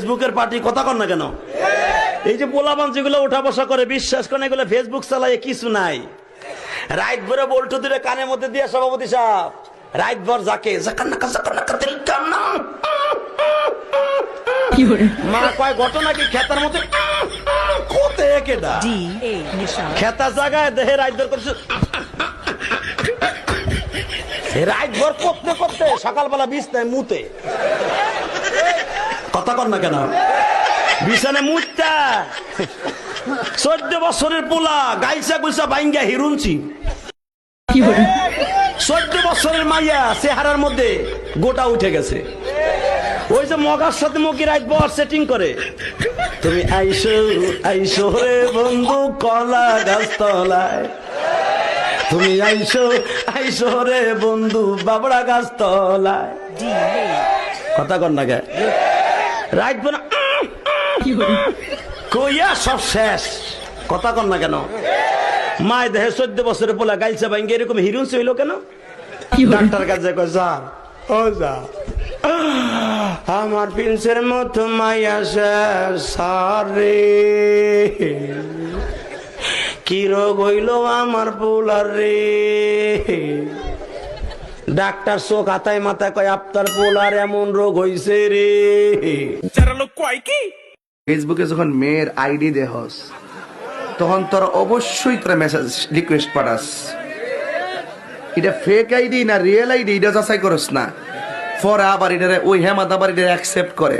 ফেসবুকের পার্টি, কথা কন না কেন? এই যে পোলাপান যেগুলো ওঠা বসা করে, বিশ্বাস করেন এগুলো ফেসবুক চালায় কিছু নাই। রাত ভরে বল্টু দূরে কানের মধ্যে দিয়ে সভাপতি সাহেব রাত ভর যাকে মা কয় ঘটনা কি খেতার মধ্যে খেতা জায়গায় দেহে রাত ভর করছে, রাত ভর করতে করতে সকালবেলা বিছনায় মুতে, কথা কন না কেন? বিছানে মুতটা 14 বছরের পোলা গাইসা গুইসা বাইঙ্গা হিরুনছি, 14 বছরের মাইয়া চেহারার মধ্যে গোটা উঠে গেছে। ওই যে মগার সাথে মকি রাত বর সেটিং করে, তুমি আইসো আইসো রে বন্ধু কলা গাছ তলায়, তুমি আইসো আইসো রে বন্ধু বাবড়া গাছ তলায়, কথা কন না কে? রাত বর কইয়া সব শেষ, কথা কন না কেন? মায় দেহে 14 বছরের পোলা গাইলসা ভাঙ্গে এরকম হিরুন হইল কেন? ডাক্তার কাছে কয় যা ও যা, আমার প্রিন্সের মতো মাইয়া সারে কি রোগ হইল আমার পোলার রে। ডাক্তার চোখ হাতায় মাথায় কয় আপনার পোলার এমন রোগ হইছে রে। ফেসবুকে যখন মেয়ের আইডি দেহস তখন তোরা অবশ্যই তোরা মেসেজ রিকোয়েস্ট পাঠাস, এটা ফেক আইডি না রিয়েল আইডি এটা যাচাই করস না, পরে আবার এটা ওই হেমাদ আবার এটা অ্যাকসেপ্ট করে।